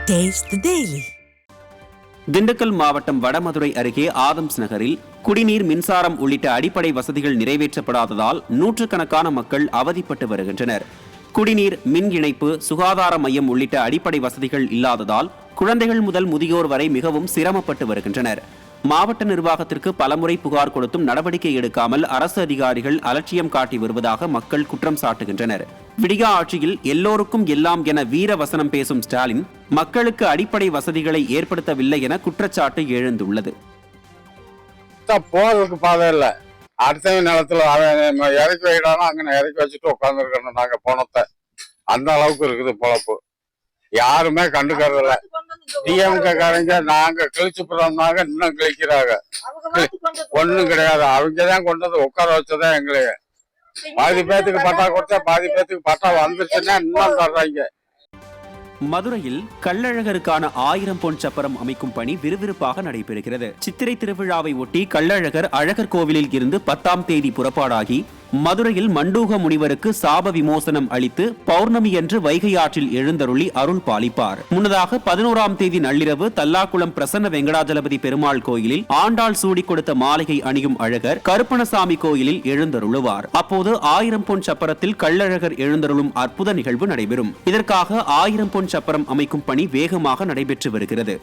Taste the Daily. Dindigul மாவட்டம் வடமதுரை அருகே Adams நகரில் குடிநீர், மின்சாரம் உள்ளிட்ட அடிப்படை வசதிகள் நிறைவேற்றப்படாததால் நூற்றுக்கணக்கான மக்கள் அவதிப்பட்டு வருகின்றனர். குடிநீர், மின் இணைப்பு, சுகாதார மையம் உள்ளிட்ட அடிப்படை வசதிகள் இல்லாததால் குழந்தைகள் முதல் முதியோர் வரை மிகவும் சிரமப்பட்டு வருகின்றனர். மாவட்ட நிர்வாகத்திற்கு பலமுறை புகார் கொடுத்தும் நடவடிக்கை எடுக்காமல் அரசு அதிகாரிகள் அலட்சியம் காட்டி வருவதாக மக்கள் குற்றம் சாட்டுகின்றனர். விடியா ஆட்சியில் எல்லோருக்கும் எல்லாம் என வீர வசனம் பேசும் ஸ்டாலின் மக்களுக்கு அடிப்படை வசதிகளை ஏற்படுத்தவில்லை என குற்றச்சாட்டு எழுந்துள்ளது. போறதுக்கு பாதை இல்ல, அடுத்த நிலத்துல இறக்கி வைக்கிறானோ அங்க இறக்கி வச்சுட்டு உட்காந்துருக்கணும். நாங்க போனத்தை அந்த அளவுக்கு இருக்குது பொழப்பு. யாருமே கண்டுக்கிறது இல்ல. டிஎம்கே காரங்க நாங்க கிழிச்சு போறோம்னாங்க, இன்னும் கிழிக்கிறாங்க. ஒண்ணும் கிடையாது. அவங்கதான் கொண்டு வந்து உட்கார வச்சதான் எங்களையே. பாதி பேத்துக்கு பட்டா கொடுத்தா பாதி பேத்துக்கு பட்டா வந்துருச்சுன்னா இன்னும் தர்றாங்க. மதுரையில் கள்ளழகருக்கான 1000 பொன் சப்பரம் அமைக்கும் பணி விறுவிறுப்பாக நடைபெறுகிறது. சித்திரை திருவிழாவை ஒட்டி கள்ளழகர் அழகர் கோவிலில் இருந்து 10ஆம் தேதி புறப்பாடாகி மதுரையில் மண்டூக முனிவருக்கு சாப விமோசனம் அளித்து பௌர்ணமி என்று வைகை ஆற்றில் எழுந்தருளி அருள் பாலிப்பார். முன்னதாக 11ஆம் தேதி நள்ளிரவு தல்லாக்குளம் பிரசன்ன வெங்கடாஜலபதி பெருமாள் கோயிலில் ஆண்டாள் சூடி கொடுத்த மாளிகை அணியும் அழகர் கருப்பணசாமி கோயிலில் எழுந்தருளுவார். அப்போது 1000 பொன் சப்பரத்தில் கள்ளழகர் எழுந்தருளும் அற்புத நிகழ்வு நடைபெறும். இதற்காக 1000 பொன் சப்பரம் அமைக்கும் பணி வேகமாக நடைபெற்று வருகிறது.